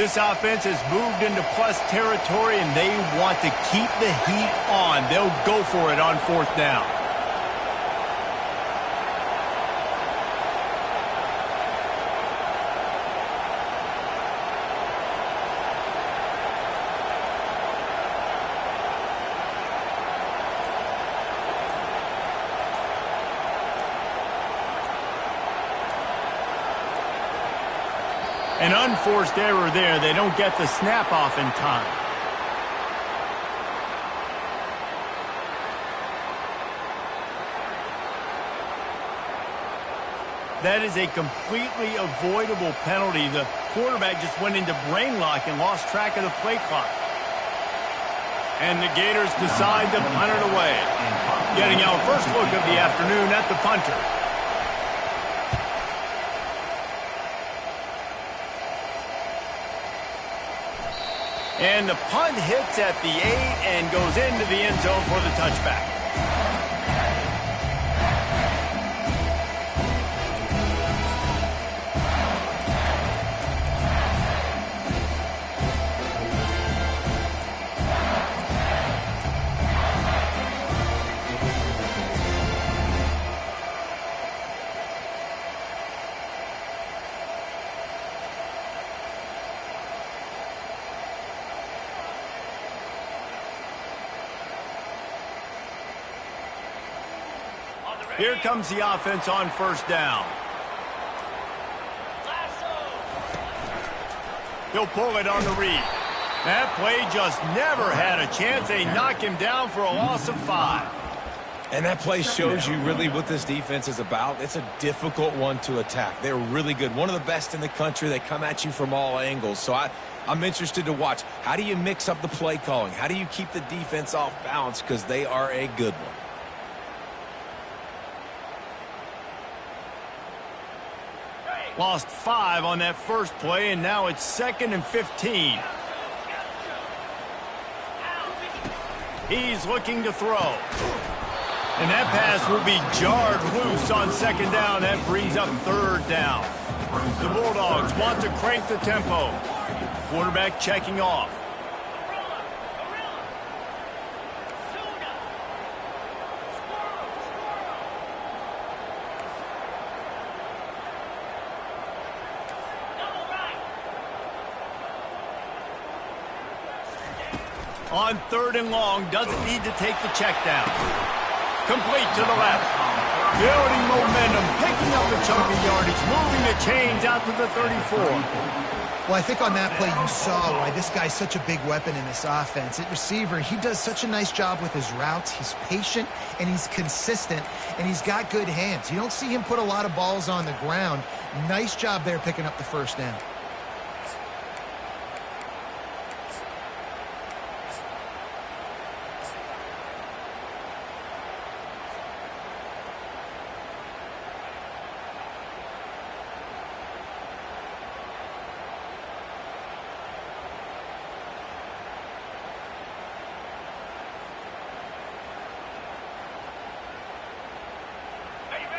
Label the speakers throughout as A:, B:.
A: This offense has moved into plus territory, and they want to keep the heat on. They'll go for it on fourth down. An unforced error there. They don't get the snap off in time. That is a completely avoidable penalty. The quarterback just went into brain lock and lost track of the play clock. And the Gators decide to punt it away. Getting our first look of the afternoon at the punter. And the punt hits at the 8 and goes into the end zone for the touchback. Here comes the offense on first down. He'll pull it on the read. That play just never had a chance. They knock him down for a loss of 5.
B: And that play shows you really what this defense is about. It's a difficult one to attack. They're really good. One of the best in the country. They come at you from all angles. So I'm interested to watch. How do you mix up the play calling? How do you keep the defense off balance? Because they are a good one.
A: Lost 5 on that first play, and now it's 2nd and 15. He's looking to throw. And that pass will be jarred loose on 2nd down. That brings up 3rd down. The Bulldogs want to crank the tempo. Quarterback checking off. On 3rd and long, doesn't need to take the check down. Complete to the left. Building momentum, picking up a chunk of yardage, moving the chains out to the 34.
C: Well, I think on that play you saw why this guy's such a big weapon in this offense. At receiver, he does such a nice job with his routes. He's patient, and he's consistent, and he's got good hands. You don't see him put a lot of balls on the ground. Nice job there picking up the first down.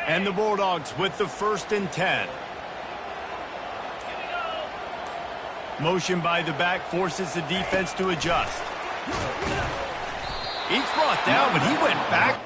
A: And the Bulldogs with the 1st and 10. Motion by the back forces the defense to adjust. He's brought down, but he went back.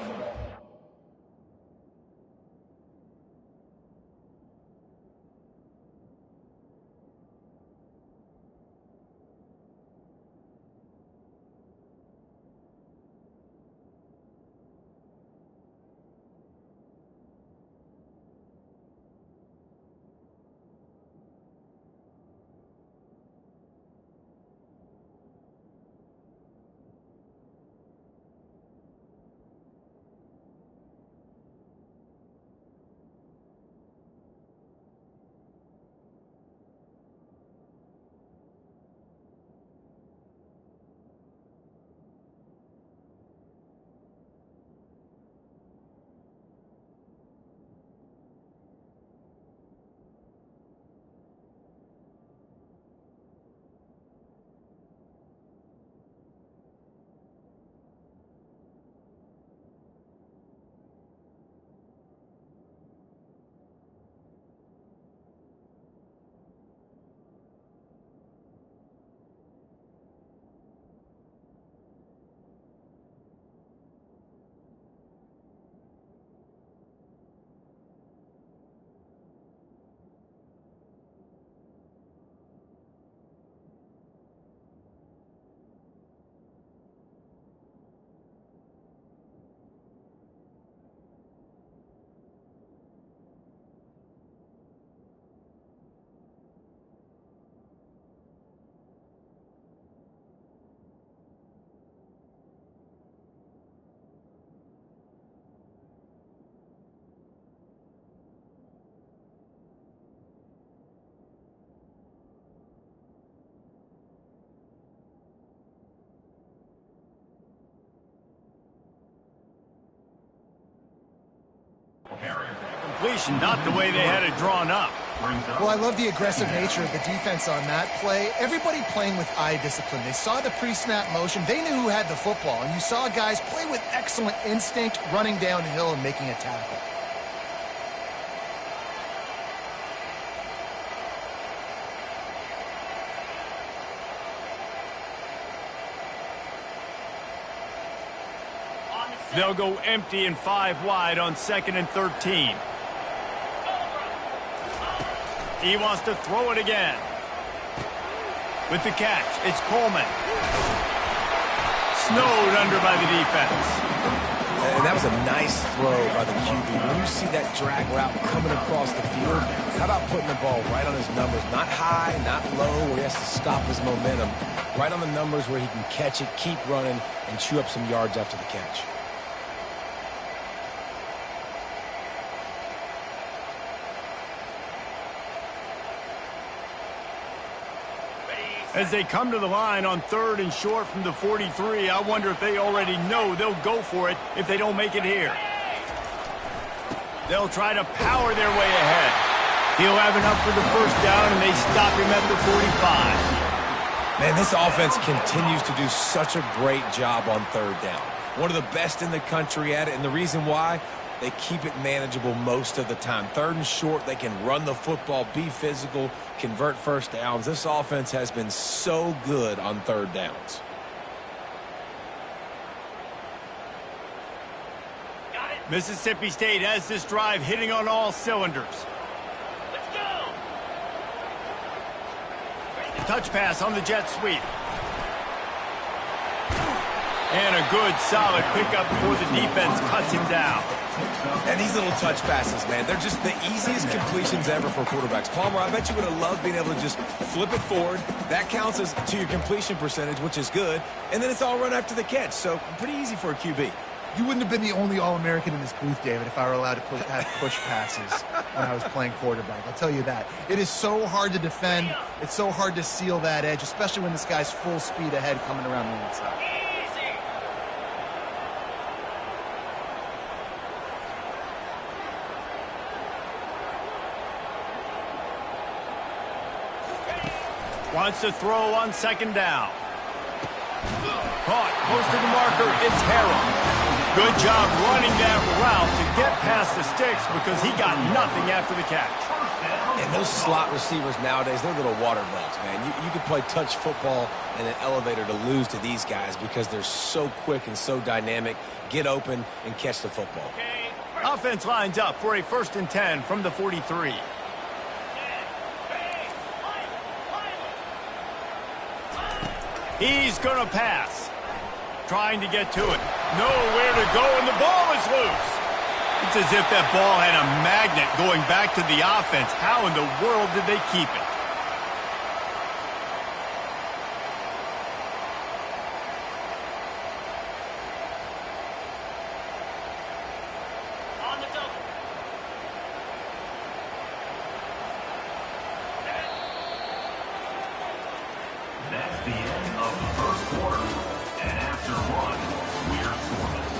A: completion, not the way they had it drawn up.
C: Well, I love the aggressive nature of the defense on that play. Everybody playing with eye discipline. They saw the pre-snap motion. They knew who had the football, and you saw guys play with excellent instinct, running downhill and making a tackle.
A: They'll go empty and 5 wide on 2nd and 13. He wants to throw it again. With the catch, it's Coleman. Snowed under by the defense.
B: And that was a nice throw by the QB. When you see that drag route coming across the field, how about putting the ball right on his numbers? Not high, not low, where he has to stop his momentum. Right on the numbers where he can catch it, keep running, and chew up some yards after the catch.
A: As they come to the line on 3rd and short from the 43, I wonder if they already know they'll go for it if they don't make it here. They'll try to power their way ahead. He'll have enough for the first down, and they stop him at the 45.
B: Man, this offense continues to do such a great job on 3rd down. One of the best in the country at it, and the reason why, they keep it manageable most of the time. 3rd and short, they can run the football, be physical, convert first downs. This offense has been so good on 3rd downs.
A: Mississippi State has this drive hitting on all cylinders. Let's go! Touch pass on the jet sweep. And a good, solid pickup before the defense cuts him down.
B: And these little touch passes, man, they're just the easiest completions ever for quarterbacks. Palmer, I bet you would have loved being able to just flip it forward. That counts as to your completion percentage, which is good. And then it's all run after the catch, so pretty easy for a QB.
C: You wouldn't have been the only All-American in this booth, David, if I were allowed to have push passes when I was playing quarterback. I'll tell you that. It is so hard to defend. It's so hard to seal that edge, especially when this guy's full speed ahead coming around the inside.
A: Wants to throw on 2nd down. Caught close to the marker. It's Harrell. Good job running that route to get past the sticks because he got nothing after the catch.
B: And those slot receivers nowadays, they're little water bugs, man. You can play touch football in an elevator to lose to these guys because they're so quick and so dynamic. Get open and catch the football.
A: Offense lines up for a 1st and 10 from the 43. He's going to pass. Trying to get to it. Nowhere to go, and the ball is loose. It's as if that ball had a magnet going back to the offense. How in the world did they keep it? On the double.
D: That's the end of the 1st quarter. And after 1, we're scoreless.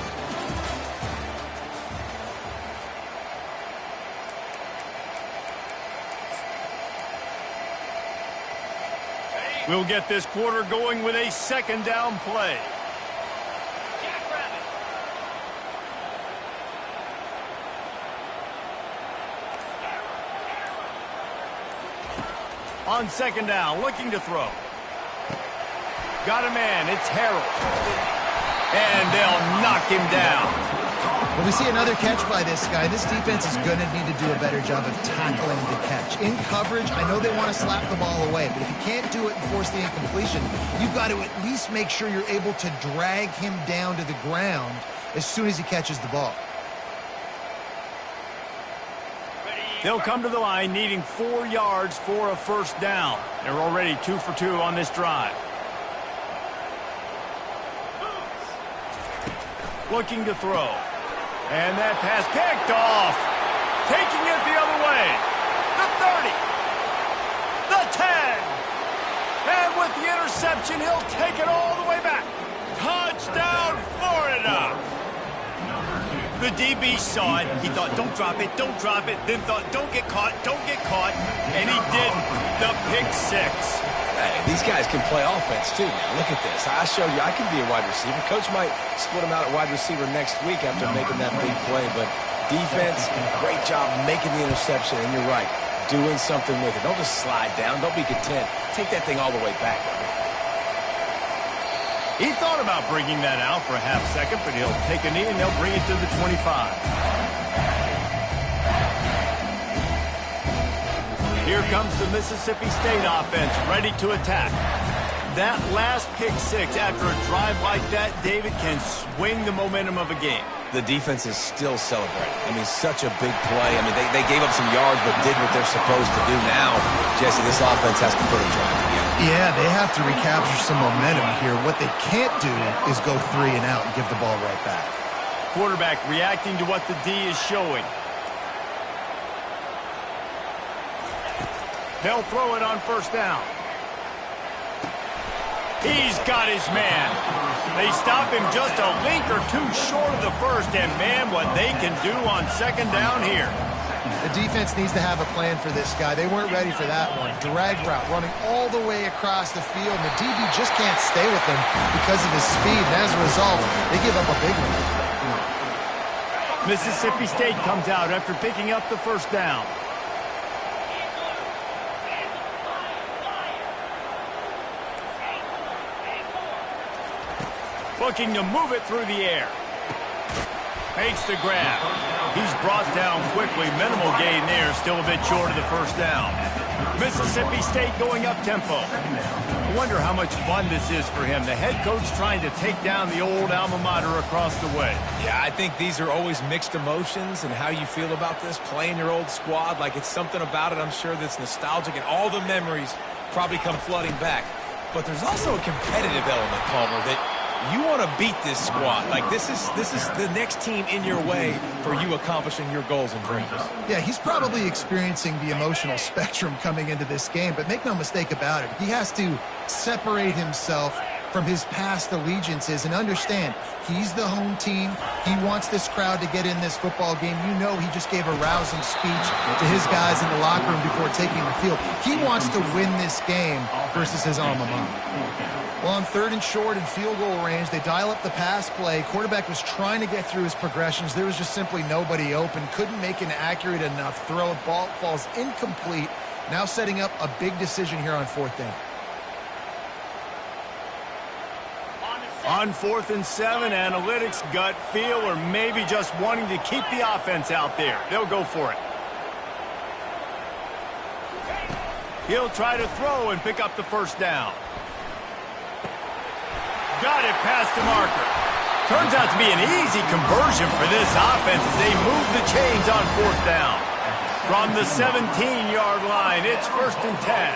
A: We'll get this quarter going with a 2nd down play. On 2nd down, looking to throw. Got a man, it's Harrell. And they'll knock him down.
C: When we see another catch by this guy, this defense is going to need to do a better job of tackling the catch. In coverage, I know they want to slap the ball away, but if you can't do it and force the incompletion, you've got to at least make sure you're able to drag him down to the ground as soon as he catches the ball.
A: They'll come to the line needing 4 yards for a 1st down. They're already 2 for 2 on this drive. Looking to throw. And that pass picked off. Taking it the other way. The 30. The 10. And with the interception, he'll take it all the way back. Touchdown, Florida.
D: Number 2.
A: The DB saw it. He thought, don't drop it, don't drop it. Then thought, don't get caught, don't get caught. And he didn't. The pick six.
B: Hey, these guys can play offense, too. Now, look at this. I showed you I can be a wide receiver. Coach might split him out at wide receiver next week after making that big play. But defense, great job making the interception. And you're right, doing something with it. Don't just slide down. Don't be content. Take that thing all the way back.
A: He thought about bringing that out for a half second, but he'll take a knee and they'll bring it to the 25. Here comes the Mississippi State offense, ready to attack. That last pick six after a drive like that, David, can swing the momentum of a game.
B: The defense is still celebrating. I mean, such a big play. I mean, they gave up some yards but did what they're supposed to do. Now, Jesse, this offense has to put a drive together.
C: Yeah, they have to recapture some momentum here. What they can't do is go 3 and out and give the ball right back.
A: Quarterback reacting to what the D is showing. They'll throw it on first down. He's got his man. They stop him just a link or two short of the first, and man, what they can do on second down here.
C: The defense needs to have a plan for this guy. They weren't ready for that one. Drag route, running all the way across the field, and the DB just can't stay with him because of his speed, and as a result, they give up a big one.
A: Mississippi State comes out after picking up the first down. Looking to move it through the air. Makes the grab. He's brought down quickly. Minimal gain there. Still a bit short of the first down. Mississippi State going up tempo. I wonder how much fun this is for him. The head coach trying to take down the old alma mater across the way.
B: Yeah, I think these are always mixed emotions and how you feel about this, playing your old squad. Like, it's something about it, I'm sure, that's nostalgic, and all the memories probably come flooding back. But there's also a competitive element, Palmer, that you want to beat this squad. Like, this is the next team in your way for you accomplishing your goals and dreams.
C: Yeah, he's probably experiencing the emotional spectrum coming into this game, but make no mistake about it, he has to separate himself from his past allegiances and understand he's the home team. He wants this crowd to get in this football game. You know, he just gave a rousing speech to his guys in the locker room before taking the field. He wants to win this game versus his alma mater. Well, on 3rd and short in field goal range, they dial up the pass play. Quarterback was trying to get through his progressions. There was just simply nobody open. Couldn't make an accurate enough throw. Ball falls incomplete. Now setting up a big decision here on 4th down.
A: On 4th and 7, analytics, gut feel, or maybe just wanting to keep the offense out there. They'll go for it. He'll try to throw and pick up the first down. Got it past the marker. Turns out to be an easy conversion for this offense as they move the chains on 4th down. From the 17-yard line, it's 1st and 10.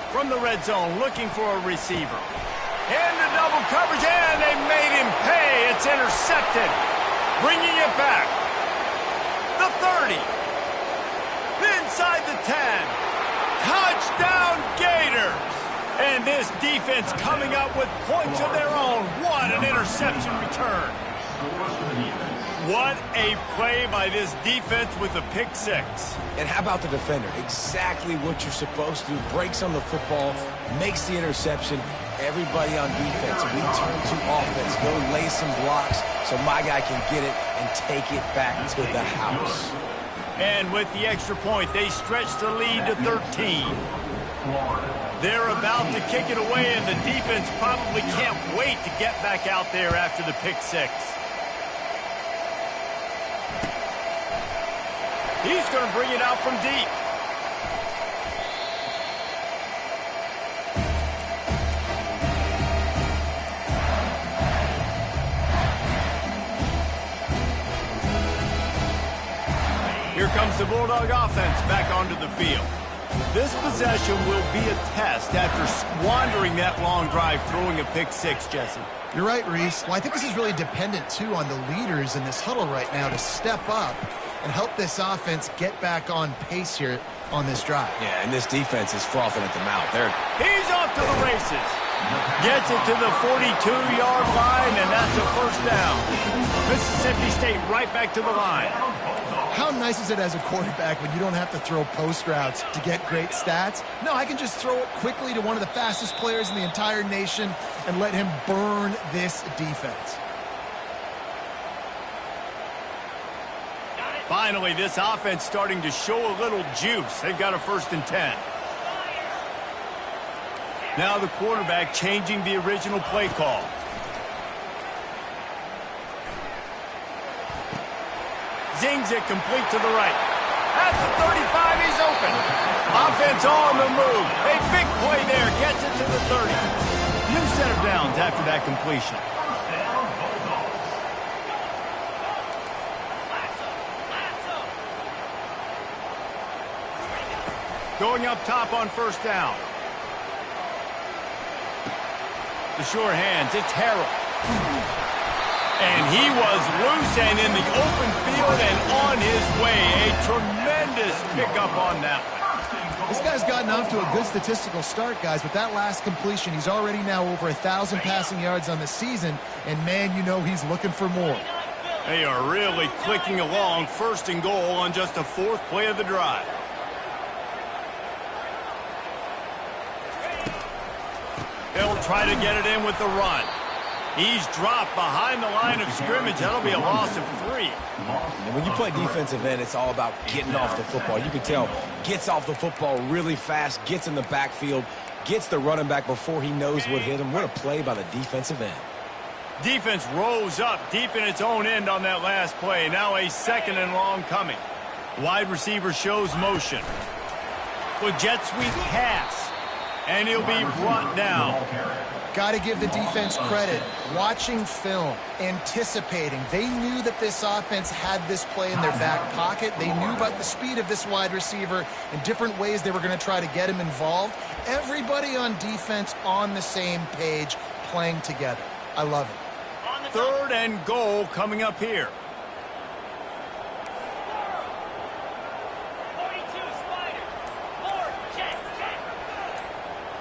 A: From the red zone, looking for a receiver. Into double coverage, and they made him pay. It's intercepted. Bringing it back. The 30. Inside the 10. Touchdown Gators! And this defense coming up with points of their own. What an interception return. What a play by this defense with a pick six.
B: And how about the defender? Exactly what you're supposed to do. Breaks on the football, makes the interception. Everybody on defense, we turn to offense. Go lay some blocks so my guy can get it and take it back to the house.
A: And with the extra point, they stretch the lead to 13. They're about to kick it away, and the defense probably can't wait to get back out there after the pick six. He's going to bring it out from deep. Here comes the Bulldog offense back onto the field. This possession will be a test after squandering that long drive, throwing a pick six, Jesse.
C: You're right, Reese. Well, I think this is really dependent, too, on the leaders in this huddle right now to step up and help this offense get back on pace here on this drive.
B: Yeah, and this defense is frothing at the mouth.
A: He's off to the races. Gets it to the 42-yard line, and that's a first down. Mississippi State right back to the line.
C: How nice is it as a quarterback when you don't have to throw post routes to get great stats? No, I can just throw it quickly to one of the fastest players in the entire nation and let him burn this defense.
A: Finally, this offense starting to show a little juice. They've got a 1st and 10. Now the quarterback changing the original play call. Zings it complete to the right. At the 35, he's open. Offense on the move. A big play there. Gets it to the 30. New set of downs after that completion. Going up top on 1st down. The sure hands, it's Harrell. And he was loose and in the open field and on his way. A tremendous pickup on that one.
C: This guy's gotten off to a good statistical start, guys. With that last completion, he's already now over 1,000 passing yards on the season. And, man, you know he's looking for more.
A: They are really clicking along. 1st and goal on just the 4th play of the drive. They'll try to get it in with the run. He's dropped behind the line of scrimmage. That'll be a loss of 3.
B: And when you play defensive end, it's all about getting off the football. You can tell, gets off the football really fast, gets in the backfield, gets the running back before he knows what hit him. What a play by the defensive end.
A: Defense rose up deep in its own end on that last play. Now a 2nd and long coming. Wide receiver shows motion. With jet sweep pass. And he'll be brought down.
C: Got to give the defense credit. Watching film, anticipating. They knew that this offense had this play in their back pocket. They knew about the speed of this wide receiver and different ways they were going to try to get him involved. Everybody on defense on the same page, playing together. I love it.
A: 3rd and goal coming up here.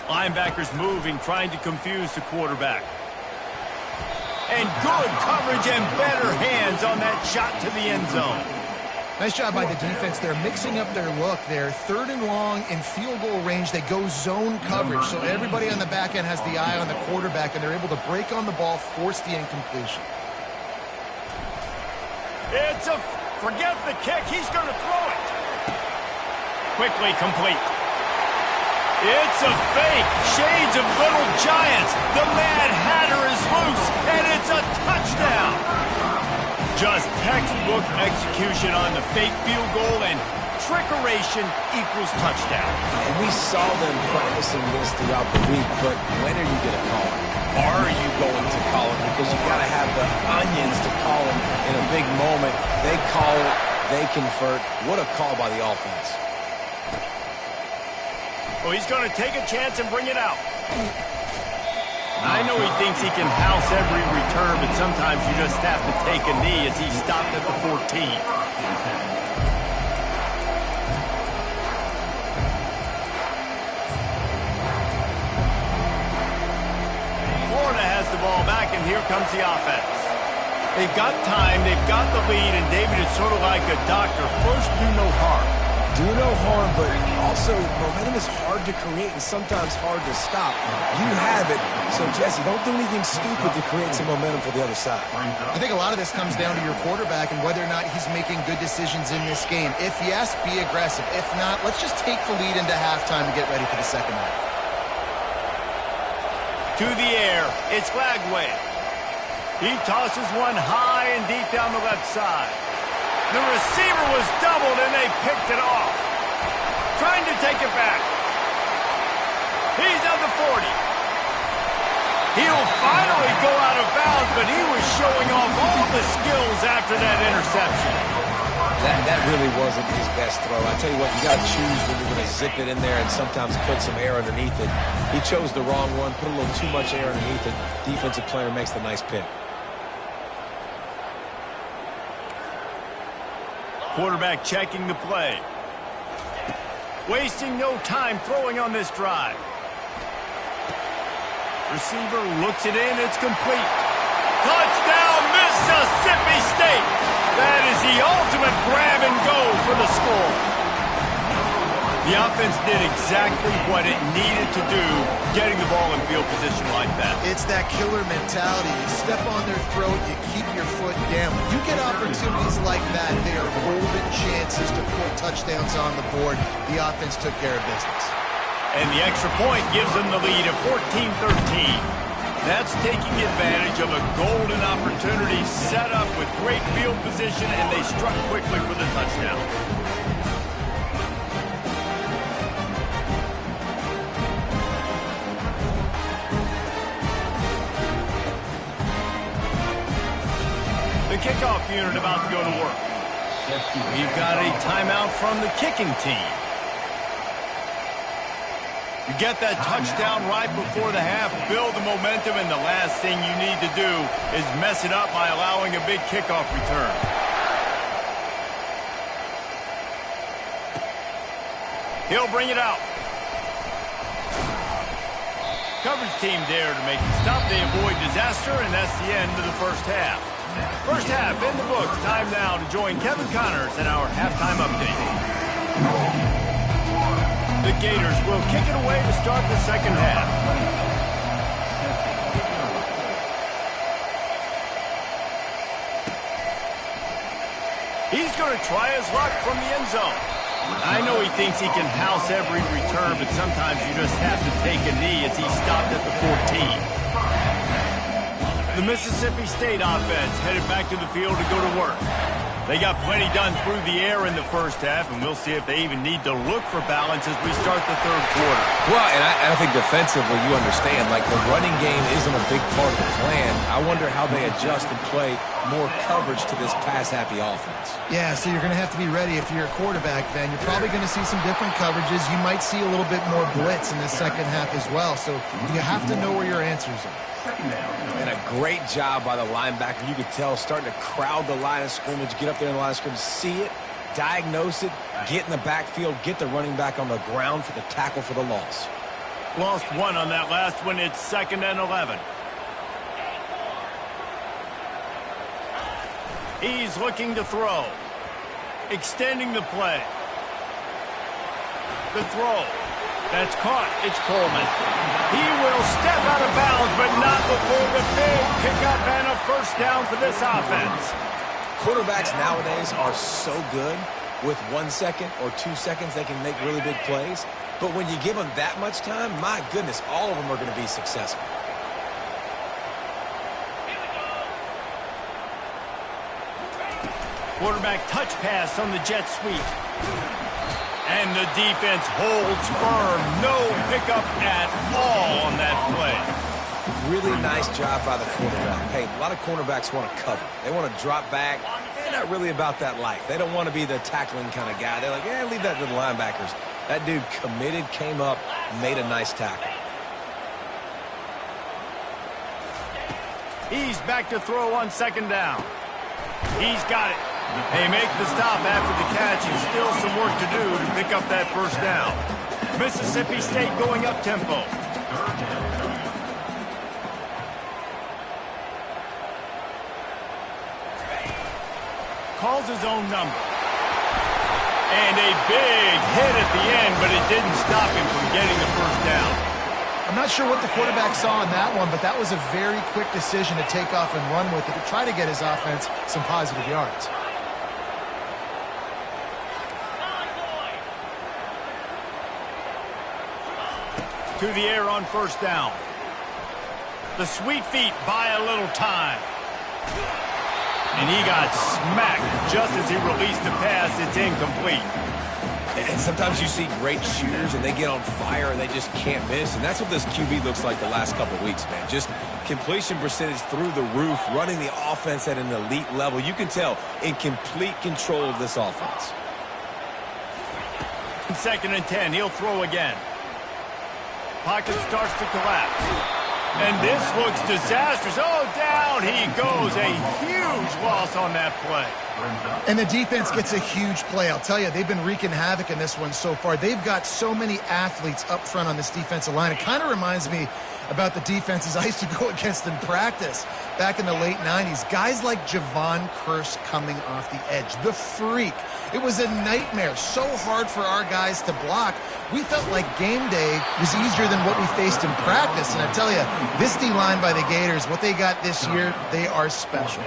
A: Linebackers moving, trying to confuse the quarterback. And good coverage and better hands on that shot to the end zone.
C: Nice job by the defense. They're mixing up their look. They're 3rd and long in field goal range. They go zone coverage, so everybody on the back end has the eye on the quarterback, and they're able to break on the ball, force the incompletion.
A: Forget the kick. He's going to throw it. Quickly complete. It's a fake. Shades of Little Giants. The Mad Hatter is loose, and it's a touchdown. Just textbook execution on the fake field goal, and trickeration equals touchdown.
B: And we saw them practicing this throughout the week, but when are you going to call it? Are you going to call it? Because you got to have the onions to call them in a big moment. They call it. They convert. What a call by the offense.
A: Well, he's going to take a chance and bring it out. I know he thinks he can house every return, but sometimes you just have to take a knee as he stopped at the 14. Florida has the ball back, and here comes the offense. They've got time, they've got the lead, and David is sort of like a doctor. First, do no harm.
B: Do no harm, but also momentum is hard to create and sometimes hard to stop. You have it, so Jesse, don't do anything stupid to create some momentum for the other side.
C: I think a lot of this comes down to your quarterback and whether or not he's making good decisions in this game. If yes, be aggressive. If not, let's just take the lead into halftime and get ready for the second half.
A: To the air, it's Glagway. He tosses one high and deep down the left side. The receiver was doubled, and they picked it off. Trying to take it back. He's at the 40. He'll finally go out of bounds, but he was showing off all the skills after that interception.
B: That really wasn't his best throw. I tell you what, you got to choose when you're going to zip it in there and sometimes put some air underneath it. He chose the wrong one, put a little too much air underneath it. Defensive player makes the nice pick.
A: Quarterback checking the play. Wasting no time throwing on this drive. Receiver looks it in. It's complete. Touchdown, Mississippi State. That is the ultimate grab and go for the score. The offense did exactly what it needed to do, getting the ball in field position like that.
C: It's that killer mentality. You step on their throat, you keep your foot down. When you get opportunities like that, they are golden chances to put touchdowns on the board. The offense took care of business.
A: And the extra point gives them the lead of 14-13. That's taking advantage of a golden opportunity set up with great field position, and they struck quickly for the touchdown. The kickoff unit about to go to work. We've got a timeout from the kicking team. You get that touchdown right before the half, build the momentum, and the last thing you need to do is mess it up by allowing a big kickoff return. He'll bring it out. Coverage team there to make the stop. They avoid disaster, and that's the end of the first half. First half in the books. Time now to join Kevin Connors in our halftime update. The Gators will kick it away to start the second half. He's going to try his luck from the end zone. I know he thinks he can house every return, but sometimes you just have to take a knee as he stopped at the 14. The Mississippi State offense headed back to the field to go to work. They got plenty done through the air in the first half, and we'll see if they even need to look for balance as we start the third quarter.
B: Well, and I think defensively, you understand, like the running game isn't a big part of the plan. I wonder how they adjust and play more coverage to this pass-happy offense.
C: Yeah, so you're going to have to be ready if you're a quarterback, then. You're probably going to see some different coverages. You might see a little bit more blitz in the second half as well, so you have to know where your answers are.
B: And a great job by the linebacker. You could tell starting to crowd the line of scrimmage, get up there in the line of scrimmage, see it, diagnose it, get in the backfield, get the running back on the ground for the tackle for the loss.
A: Lost one on that last one. It's 2nd and 11. He's looking to throw. Extending the play. The throw. That's caught. It's Coleman. He will step out of bounds, but not before the big pickup and a first down for this offense.
B: Quarterbacks nowadays are so good. With 1 second or 2 seconds, they can make really big plays. But when you give them that much time, my goodness, all of them are going to be successful.
A: Quarterback touch pass on the jet sweep. And the defense holds firm. No pickup at all on that play.
B: Really nice job by the quarterback. Hey, a lot of cornerbacks want to cover. They want to drop back. They're not really about that life. They don't want to be the tackling kind of guy. They're like, yeah, leave that to the linebackers. That dude committed, came up, made a nice tackle.
A: He's back to throw on 2nd down. He's got it. They make the stop after the catch, and still some work to do to pick up that first down. Mississippi State going up tempo. Calls his own number. And a big hit at the end, but it didn't stop him from getting the first down.
C: I'm not sure what the quarterback saw in that one, but that was a very quick decision to take off and run with it to try to get his offense some positive yards.
A: To the air on first down. The sweet feet buy a little time. And he got smacked just as he released the pass. It's incomplete.
B: And sometimes you see great shooters and they get on fire and they just can't miss. And that's what this QB looks like the last couple of weeks, man. Just completion percentage through the roof, running the offense at an elite level. You can tell in complete control of this offense.
A: 2nd and 10. He'll throw again. Pocket starts to collapse. And this looks disastrous. Oh, down he goes. A huge loss on that play.
C: And the defense gets a huge play. I'll tell you, they've been wreaking havoc in this one so far. They've got so many athletes up front on this defensive line. It kind of reminds me about the defenses I used to go against in practice back in the late 90s. Guys like Javon Curse coming off the edge. The freak. It was a nightmare. So hard for our guys to block. We felt like game day was easier than what we faced in practice. And I tell you, this D-line by the Gators, what they got this year, they are special.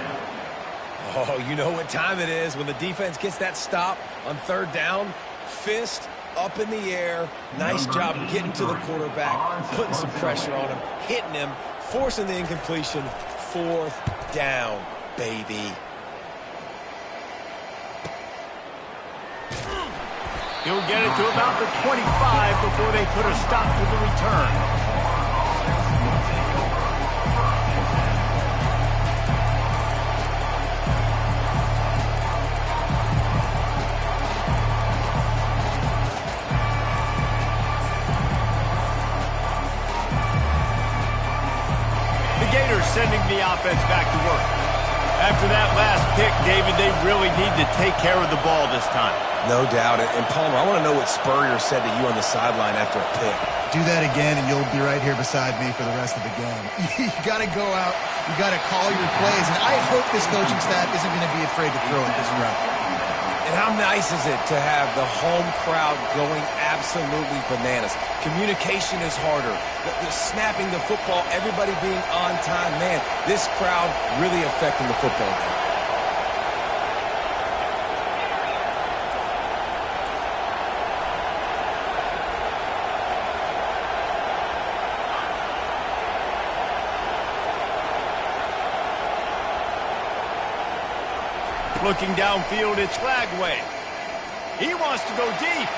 B: Oh, you know what time it is when the defense gets that stop on third down. Fist up in the air. Nice job getting to the quarterback, putting some pressure on him, hitting him, forcing the incompletion. Fourth down, baby.
A: He'll get it to about the 25 before they put a stop to the return. Sending the offense back to work. After that last pick, David, they really need to take care of the ball this time.
B: No doubt. And Palmer, I want to know what Spurrier said to you on the sideline after a pick.
C: Do that again, and you'll be right here beside me for the rest of the game. You got to go out. You got to call your plays. And I hope this coaching staff isn't going to be afraid to throw it this route.
B: And how nice is it to have the home crowd going absolutely bananas? Communication is harder. The snapping the football, everybody being on time. Man, this crowd really affecting the football game.
A: Looking downfield, it's Flagway. He wants to go deep.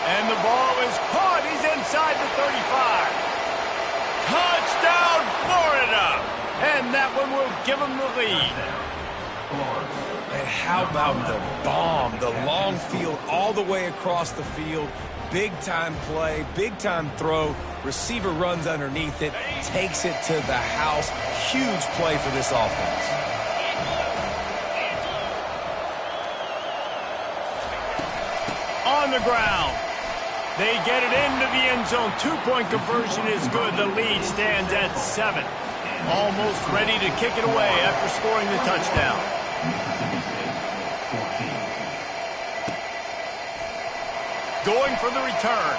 A: And the ball is caught. He's inside the 35. Touchdown, Florida! And that one will give him the lead.
B: And how about the bomb? The long field all the way across the field. Big-time play, big-time throw. Receiver runs underneath it, takes it to the house. Huge play for this offense.
A: On the ground. They get it into the end zone. Two-point conversion is good. The lead stands at 7. Almost ready to kick it away after scoring the touchdown. Going for the return.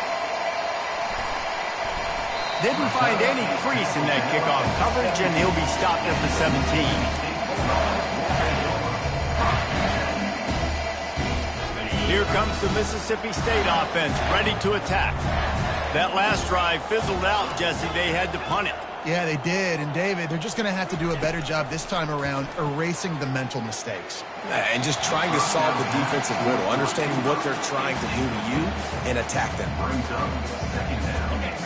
A: Didn't find any crease in that kickoff coverage, and he'll be stopped at the 17. Here comes the Mississippi State offense, ready to attack. That last drive fizzled out, Jesse. They had to punt it.
C: Yeah, they did. And, David, they're just going to have to do a better job this time around erasing the mental mistakes.
B: And just trying to solve the defensive riddle, understanding what they're trying to do to you and attack them.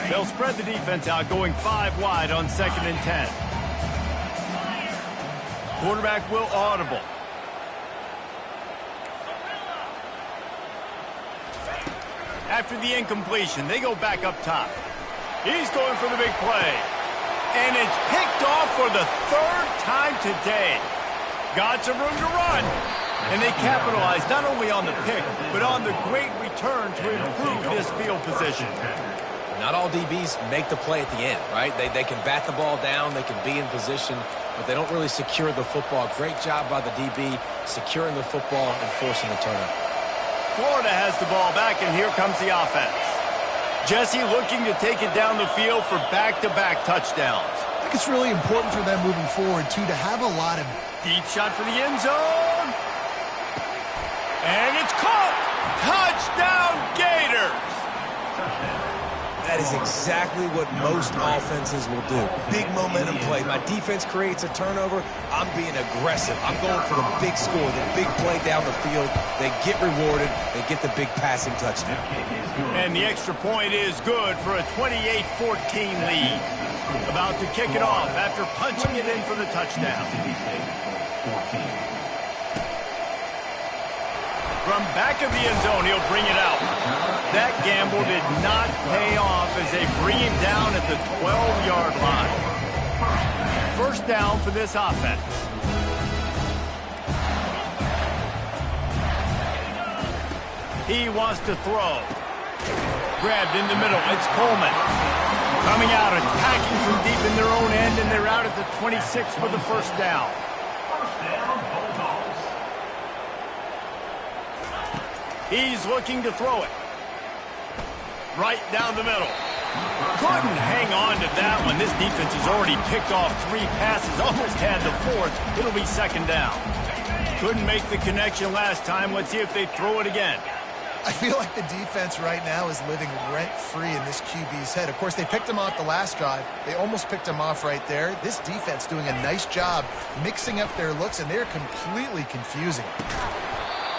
A: They'll spread the defense out, going 5 wide on 2nd and 10. Quarterback will audible. After the incompletion, they go back up top. He's going for the big play. And it's picked off for the 3rd time today. Got some room to run. And they capitalize not only on the pick, but on the great return to improve this field position.
B: Not all DBs make the play at the end, right? They can bat the ball down, they can be in position, but they don't really secure the football. Great job by the DB securing the football and forcing the turnover.
A: Florida has the ball back, and here comes the offense. Jesse looking to take it down the field for back-to-back touchdowns.
C: I think it's really important for them moving forward, too, to have a lot of...
A: Deep shot for the end zone. And it's caught. Touchdown, Gators.
B: That is exactly what most offenses will do. Big momentum play. My defense creates a turnover. I'm being aggressive. I'm going for the big score, the big play down the field. They get rewarded. They get the big passing touchdown.
A: And the extra point is good for a 28-14 lead. About to kick it off after punching it in for the touchdown. From back of the end zone, he'll bring it out. That gamble did not pay off as they bring him down at the 12-yard line. First down for this offense. He wants to throw. Grabbed in the middle. It's Coleman. Coming out, attacking from deep in their own end, and they're out at the 26 for the first down. He's looking to throw it. Right down the middle. Couldn't hang on to that one. This defense has already picked off 3 passes, almost had the 4th. It'll be second down. Couldn't make the connection last time. Let's see if they throw it again.
C: I feel like the defense right now is living rent-free in this QB's head. Of course, they picked him off the last drive. They almost picked him off right there. This defense doing a nice job mixing up their looks, and they're completely confusing.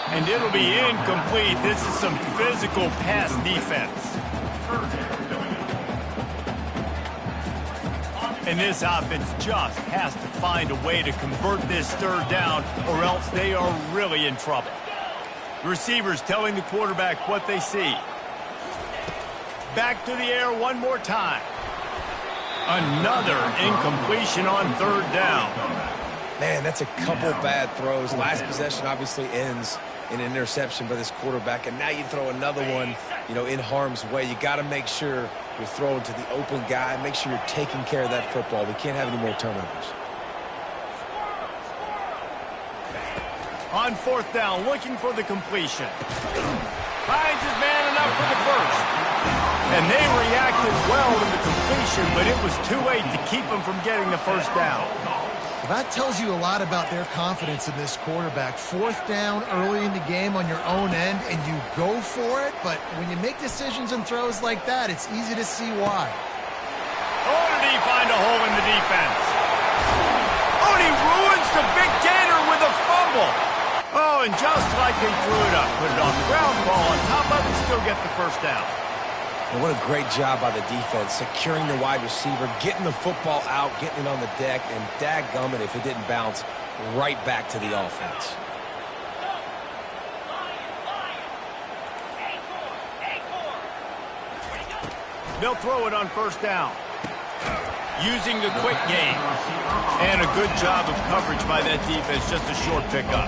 A: And it'll be incomplete. This is some physical pass defense. And this offense just has to find a way to convert this third down, or else they are really in trouble. Receivers telling the quarterback what they see. Back to the air one more time. Another incompletion on third down.
B: Man, that's a couple bad throws. Last possession obviously ends in an interception by this quarterback, and now you throw another one, in harm's way. You got to make sure you're throwing to the open guy. Make sure you're taking care of that football. We can't have any more turnovers.
A: On fourth down, looking for the completion. Finds his man enough for the first. And they reacted well to the completion, but it was too late to keep them from getting the first down.
C: That tells you a lot about their confidence in this quarterback. Fourth down early in the game on your own end, and you go for it, but when you make decisions and throws like that, it's easy to see why.
A: Oh, did he find a hole in the defense? Oh, and he ruins the big gator with a fumble. Oh, and just like they threw it up, put it on the ground, ball on top of it, still get the first down.
B: And what a great job by the defense, securing the wide receiver, getting the football out, getting it on the deck, and dadgummit if it didn't bounce right back to the offense.
A: They'll throw it on first down. Using the quick game. And a good job of coverage by that defense, just a short pickup.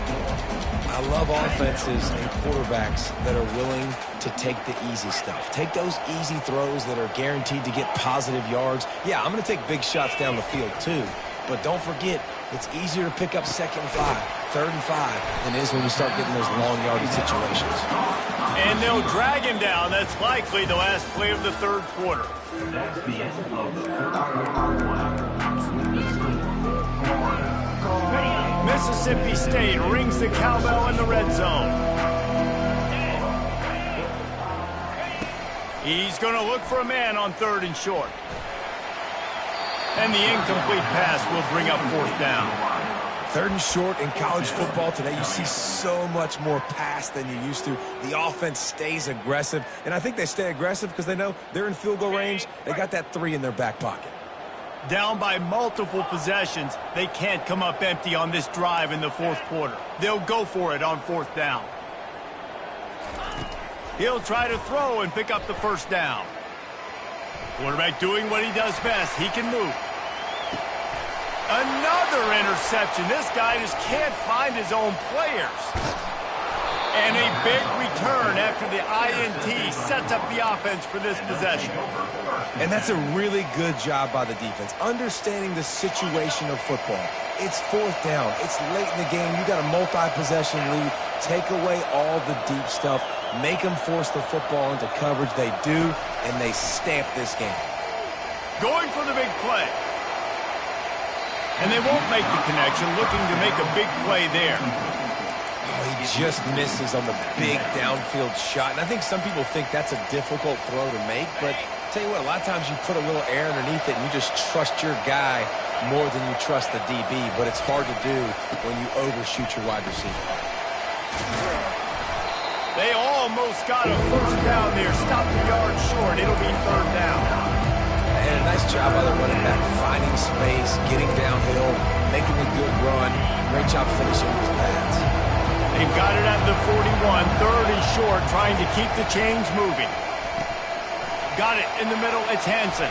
B: I love offenses and quarterbacks that are willing to take the easy stuff. Take those easy throws that are guaranteed to get positive yards. Yeah, I'm going to take big shots down the field too. But don't forget, it's easier to pick up 2nd and 5, 3rd and 5 than it is when you start getting those long yardage situations.
A: And they'll drag him down. That's likely the last play of the third quarter.
D: That's the end of the third quarter.
A: Mississippi State rings the cowbell in the red zone. He's going to look for a man on 3rd and short. And the incomplete pass will bring up 4th down.
B: 3rd and short in college football today, you see so much more pass than you used to. The offense stays aggressive, and I think they stay aggressive because they know they're in field goal range. They got that 3 in their back pocket.
A: Down by multiple possessions, they can't come up empty on this drive in the fourth quarter. They'll go for it on 4th down. He'll try to throw and pick up the first down. Quarterback doing what he does best. He can move. Another interception. This guy just can't find his own players. And a big return after the INT sets up the offense for this possession.
B: And that's a really good job by the defense, understanding the situation of football. It's 4th down. It's late in the game. You got a multi-possession lead. Take away all the deep stuff. Make them force the football into coverage. They do, and they stamp this game.
A: Going for the big play. And they won't make the connection, looking to make a big play there.
B: Oh, he just misses on the big downfield shot. And I think some people think that's a difficult throw to make, but tell you what, a lot of times you put a little air underneath it and you just trust your guy more than you trust the DB, but it's hard to do when you overshoot your wide receiver.
A: They almost got a first down there. Stop the yard short. It'll be 3rd down.
B: And a nice job by the running back, finding space, getting downhill, making a good run. Great job finishing with his pads.
A: They've got it at the 41, 3rd and short, trying to keep the chains moving. Got it in the middle. It's Hansen.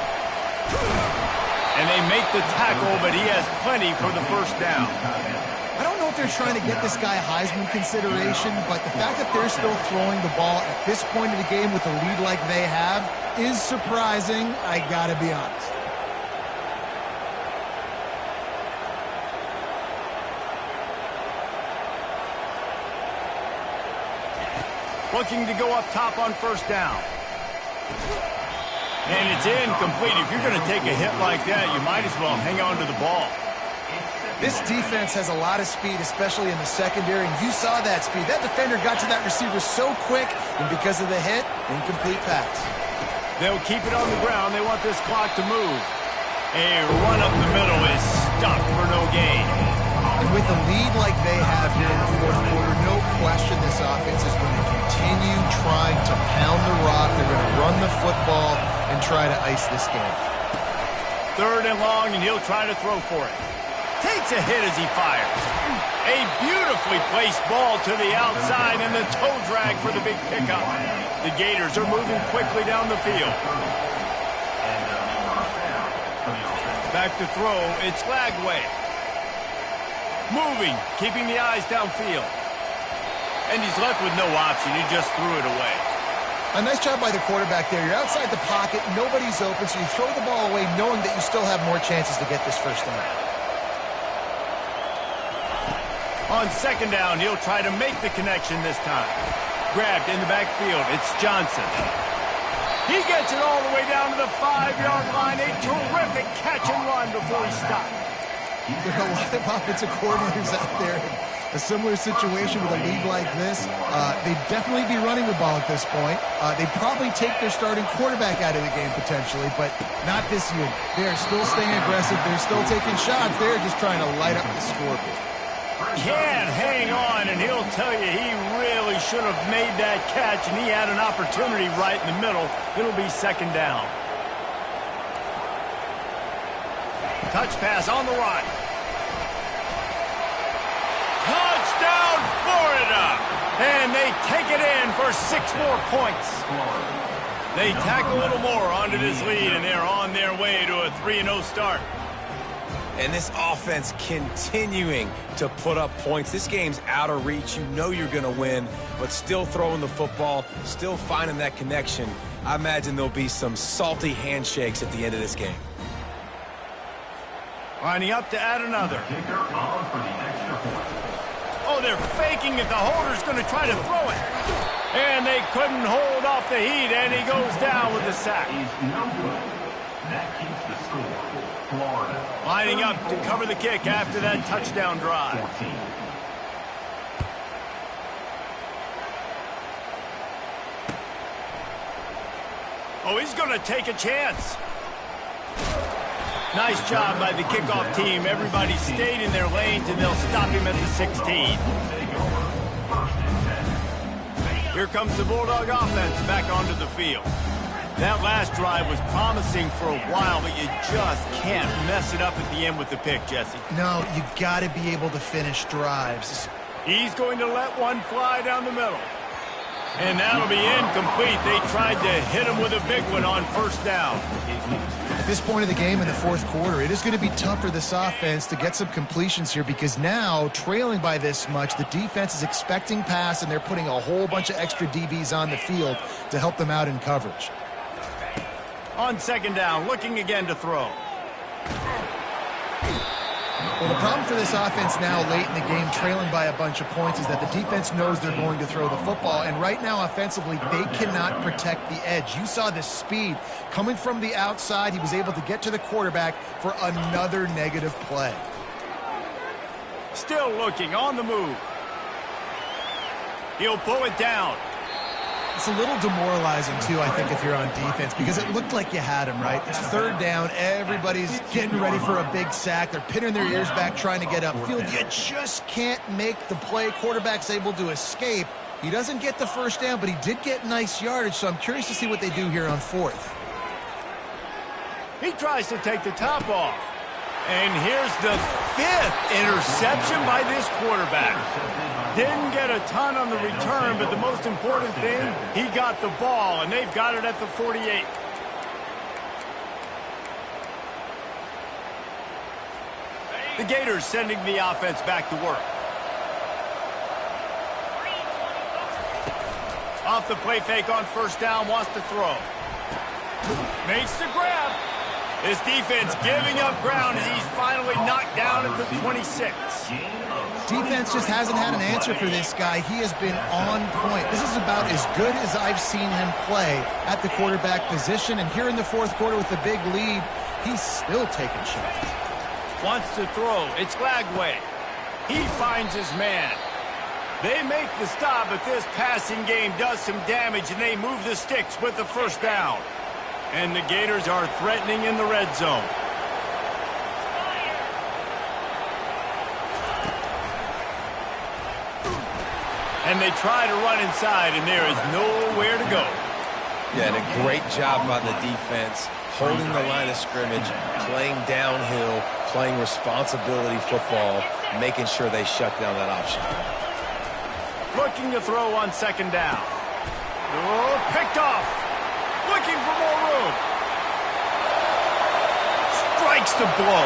A: And they make the tackle, but he has plenty for the first down.
B: I don't know
C: if they're trying to get this guy Heisman consideration, but the fact that they're still throwing the ball at this point of the game with a lead like they have is surprising, I gotta be honest.
A: Looking to go up top on first down. And it's incomplete. If you're going to take a hit like that, you might as well hang on to the ball.
C: This defense has a lot of speed, especially in the secondary, and you saw that speed. That defender got to that receiver so quick, and because of the hit, incomplete pass.
A: They'll keep it on the ground. They want this clock to move. A run up the middle is stuffed for no gain.
C: And with a lead like they have here in the fourth quarter, no question this offense is going to continue trying to pound the rock. They're going to run the football and try to ice this game.
A: 3rd and long, and he'll try to throw for it. Takes a hit as he fires. A beautifully placed ball to the outside, and the toe drag for the big pickup. The Gators are moving quickly down the field. Back to throw, it's Lagway. Moving, keeping the eyes downfield. And he's left with no option. He just threw it away.
C: A nice job by the quarterback there. You're outside the pocket, nobody's open, so you throw the ball away knowing that you still have more chances to get this first down.
A: On 2nd down, he'll try to make the connection this time. Grabbed in the backfield, it's Johnson. He gets it all the way down to the 5-yard line. A terrific catch and run before he stopped.
C: There are a lot of offensive coordinators out there in a similar situation with a lead like this. They'd definitely be running the ball at this point. They'd probably take their starting quarterback out of the game potentially, but not this unit. They're still staying aggressive. They're still taking shots. They're just trying to light up the scoreboard.
A: Can't hang on, and he'll tell you he really should have made that catch, and he had an opportunity right in the middle. It'll be 2nd down. Touch pass on the right. Touchdown, Florida! And they take it in for 6 more points. They tack a little more onto this lead, and they're on their way to a 3-0 start.
B: And this offense continuing to put up points. This game's out of reach. You know you're going to win, but still throwing the football, still finding that connection. I imagine there'll be some salty handshakes at the end of this game.
A: Lining up to add another. Oh, they're faking it. The holder's going to try to throw it. And they couldn't hold off the heat, and he goes down with the sack.
D: That keeps the score. Florida.
A: Lining up to cover the kick after that touchdown drive.
D: 14.
A: Oh, he's going to take a chance. Nice job by the kickoff team. Everybody stayed in their lanes, and they'll stop him at the 16. Here comes the Bulldog offense back onto the field. That last drive was promising for a while, but you just can't mess it up at the end with the pick, Jesse.
C: No, you got to be able to finish drives.
A: He's going to let one fly down the middle. And that'll be incomplete. They tried to hit him with a big one on 1st down.
C: At this point of the game in the fourth quarter, it is going to be tough for this offense to get some completions here because now, trailing by this much, the defense is expecting pass, and they're putting a whole bunch of extra DBs on the field to help them out in coverage.
A: On 2nd down, looking again to throw.
C: Well, the problem for this offense now late in the game, trailing by a bunch of points, is that the defense knows they're going to throw the football. And right now, offensively, they cannot protect the edge. You saw the speed coming from the outside. He was able to get to the quarterback for another negative play.
A: Still looking on the move. He'll pull it down.
C: It's a little demoralizing, too, I think, if you're on defense, because it looked like you had him, right? It's 3rd down. Everybody's getting ready for a big sack. They're pinning their ears back, trying to get upfield. You just can't make the play. Quarterback's able to escape. He doesn't get the 1st down, but he did get nice yardage, so I'm curious to see what they do here on 4th.
A: He tries to take the top off. And here's the 5th interception by this quarterback. Didn't get a ton on the return, but the most important thing, he got the ball, and they've got it at the 48. The Gators sending the offense back to work. Off the play fake on first down, wants to throw. Makes the grab. This defense giving up ground as he's finally knocked down at the 26.
C: Defense just hasn't had an answer for this guy. He has been on point. This is about as good as I've seen him play at the quarterback position. And here in the fourth quarter with a big lead, he's still taking shots.
A: Wants to throw. It's Lagway. He finds his man. They make the stop, but this passing game does some damage, and they move the sticks with the first down. And the Gators are threatening in the red zone. And they try to run inside, and there is nowhere to go.
B: Yeah, and a great job by the defense, holding the line of scrimmage, playing downhill, playing responsibility football, making sure they shut down that option.
A: Looking to throw on second down. Oh, picked off. Looking for more room. Strikes the blow.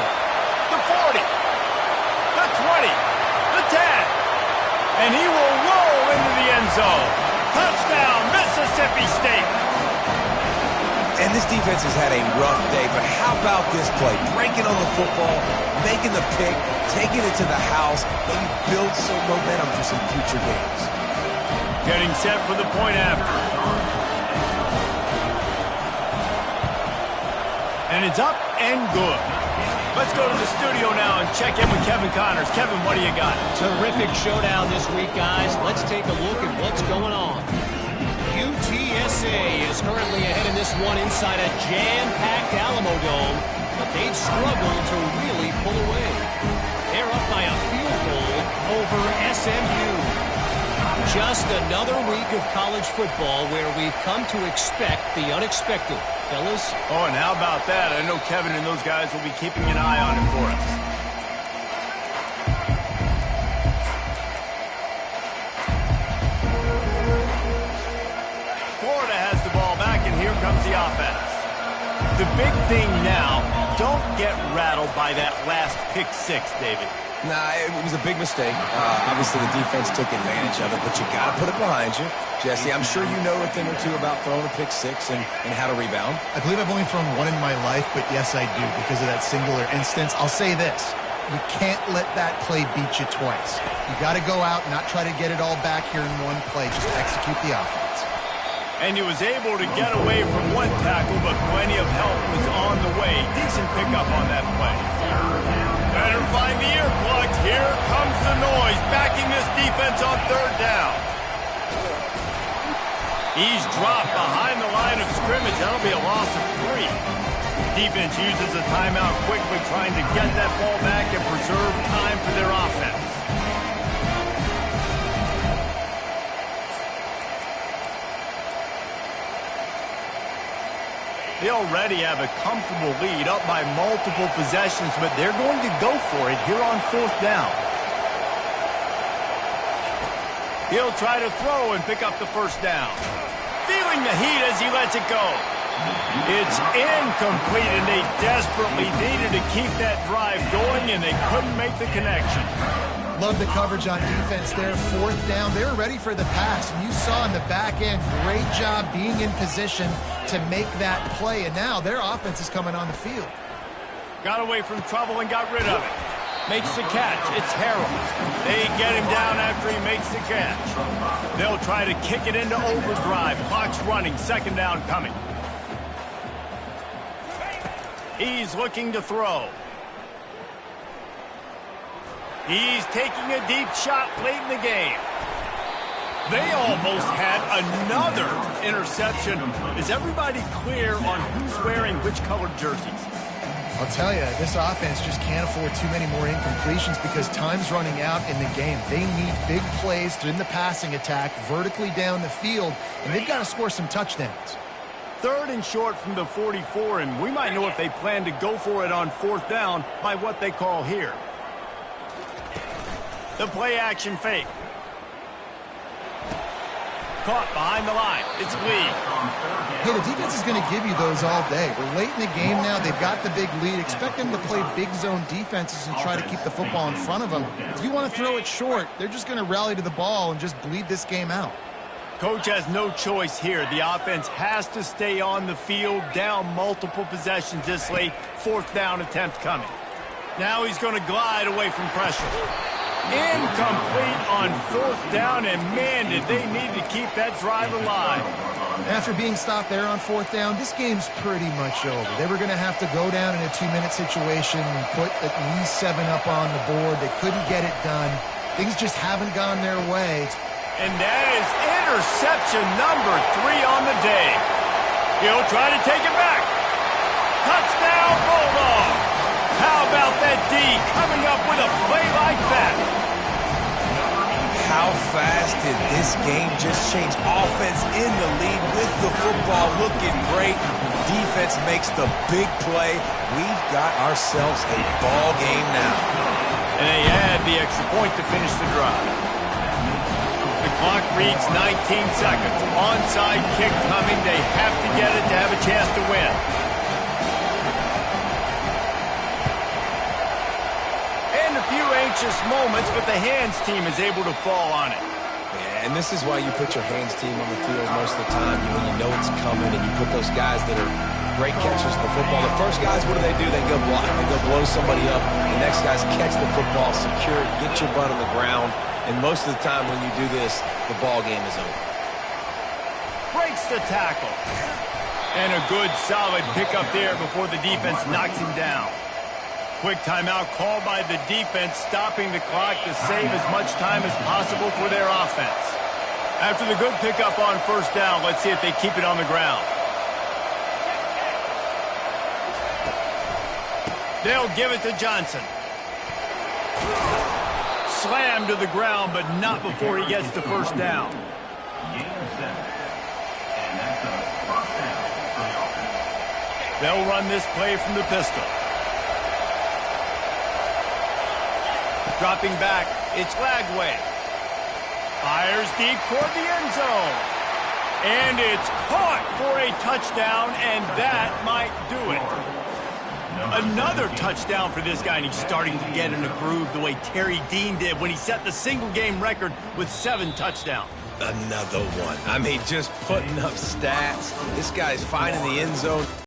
A: The 40. The 20. The 10. And he will roll into the end zone. Touchdown, Mississippi State.
B: And this defense has had a rough day, but how about this play? Breaking on the football, making the pick, taking it to the house, maybe build some momentum for some future games.
A: Getting set for the point after. And it's up and good. Let's go to the studio now and check in with Kevin Connors. Kevin, what do you got?
E: Terrific showdown this week, guys. Let's take a look at what's going on. UTSA is currently ahead in this one inside a jam-packed Alamo Dome, but they've struggled to really pull away. They're up by a field goal over SMU. Just another week of college football where we've come to expect the unexpected. Fellas?
A: Oh, and how about that? I know Kevin and those guys will be keeping an eye on it for us. Florida has the ball back, and here comes the offense. The big thing now, don't get rattled by that last pick six, David.
B: Nah, it was a big mistake. Obviously, the defense took advantage of it, but you got to put it behind you. Jesse, I'm sure you know a thing or two about throwing a pick six and how to rebound.
C: I believe I've only thrown one in my life, but yes, I do, because of that singular instance. I'll say this. You can't let that play beat you twice. You got to go out and not try to get it all back here in one play. Just execute the offense.
A: And he was able to get away from one tackle, but plenty of help was on the way. Decent pickup on that play. Better find the earplugs. Here comes the noise, backing this defense on third down. He's dropped behind the line of scrimmage. That'll be a loss of 3. Defense uses a timeout quickly, trying to get that ball back and preserve time for their offense. They already have a comfortable lead, up by multiple possessions, but they're going to go for it here on fourth down. He'll try to throw and pick up the first down. Feeling the heat as he lets it go. It's incomplete, and they desperately needed to keep that drive going, and they couldn't make the connection.
C: Love the coverage on defense there. Fourth down. They were ready for the pass. And you saw in the back end, great job being in position to make that play. And now their offense is coming on the field.
A: Got away from trouble and got rid of it. Makes the catch. It's Harrell. They get him down after he makes the catch. They'll try to kick it into overdrive. Clock's running. Second down coming. He's looking to throw. He's taking a deep shot late in the game. They almost had another interception. Is everybody clear on who's wearing which colored jerseys?
C: I'll tell you, this offense just can't afford too many more incompletions because time's running out in the game. They need big plays in the passing attack, vertically down the field, and they've got to score some touchdowns.
A: Third and short from the 44, and we might know if they plan to go for it on fourth down by what they call here. The play-action fake. Caught behind the line. It's Lee.
C: Hey, the defense is going to give you those all day. We're late in the game now. They've got the big lead. Expect them to play big zone defenses and try to keep the football in front of them. If you want to throw it short, they're just going to rally to the ball and just bleed this game out.
A: Coach has no choice here. The offense has to stay on the field, down multiple possessions this late. 4th down attempt coming. Now he's going to glide away from pressure. Incomplete on 4th down, and man, did they need to keep that drive alive.
C: After being stopped there on 4th down, this game's pretty much over. They were going to have to go down in a 2-minute situation and put at least 7 up on the board. They couldn't get it done. Things just haven't gone their way.
A: And that is interception number 3 on the day. He'll try to take it back. Touchdown, Bulldogs. How about that D coming up with a play like that?
B: How fast did this game just change? Offense in the lead with the football looking great. Defense makes the big play. We've got ourselves a ball game now.
A: And they add the extra point to finish the drive. The clock reads 19 seconds. Onside kick coming. They have to get it to have a chance to win. And a few anxious moments, but the hands team is able to fall on it.
B: Yeah, and this is why you put your hands team on the field most of the time when you know it's coming, and you put those guys that are great catchers of the football. The first guys, what do? They go block. They go blow somebody up. The next guys catch the football, secure it, get your butt on the ground. And most of the time when you do this, the ball game is over.
A: Breaks the tackle. And a good, solid pickup there before the defense knocks him down. Quick timeout called by the defense, stopping the clock to save as much time as possible for their offense. After the good pickup on 1st down, let's see if they keep it on the ground. They'll give it to Johnson. Slammed to the ground, but not before he gets the 1st down. They'll run this play from the pistol. Dropping back, it's Lagway. Fires deep toward the end zone. And it's caught for a touchdown, and that might do it. Another touchdown for this guy, and he's starting to get in a groove the way Terry Dean did when he set the single-game record with 7 touchdowns.
B: Another one. I mean, just putting up stats. This guy's finding the end zone.